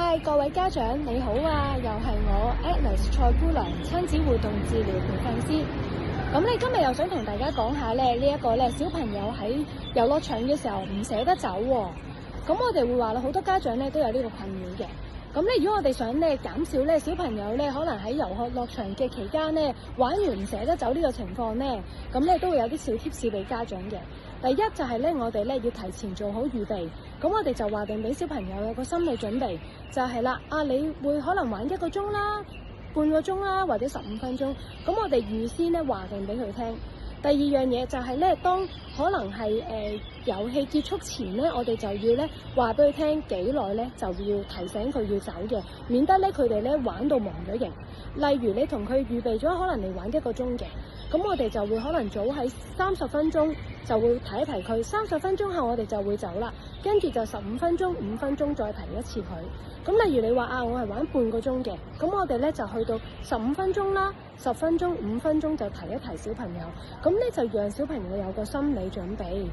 嗨，各位家長你好啊，又係我 Alice 蔡姑娘親子活動治療培訓師。咁你今日又想同大家講下咧，呢一個咧小朋友喺遊樂場嘅時候唔捨得走喎。咁我哋會話啦，好多家長咧都有呢個困擾嘅。咁咧，如果我哋想咧減少咧小朋友咧可能喺遊樂場嘅期間咧玩完唔捨得走呢個情況咧，咁咧都會有啲小貼士俾家長嘅。第一就係咧，我哋咧要提前做好預備。咁我哋就話定俾小朋友有個心理準備，就係啦，你會可能玩1個鐘啦、半個鐘啦，或者15分鐘。咁我哋預先咧話定俾佢聽。第二樣嘢就係咧，當可能係遊戲結束前咧，我哋就要咧話俾佢聽幾耐咧，就要提醒佢要走嘅，免得咧佢哋咧玩到忘咗形。例如你同佢預備咗可能你玩1個鐘嘅，咁我哋就會可能早喺30分鐘就會提一提佢，30分鐘後我哋就會走啦，跟住就15分鐘、5分鐘再提一次佢。咁例如你話我係玩半個鐘嘅，咁我哋咧就去到15分鐘啦、10分鐘、5分鐘就提一提小朋友，咁咧就讓小朋友有個心理準備。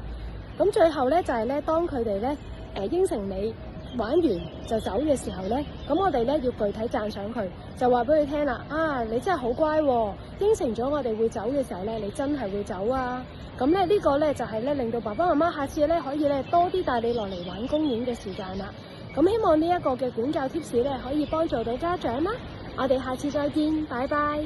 咁最後咧就係咧，當佢哋咧應承你玩完就走嘅時候咧，咁我哋咧要具體讚賞佢，就話俾佢聽啦，你真係好乖喎，應承咗我哋會走嘅時候咧，你真係會走啊！咁咧呢個咧就係咧令到爸爸媽媽下次咧可以咧多啲帶你落嚟玩公園嘅時間啦。咁希望呢一個嘅管教貼士咧可以幫助到家長啦。我哋下次再見，拜拜。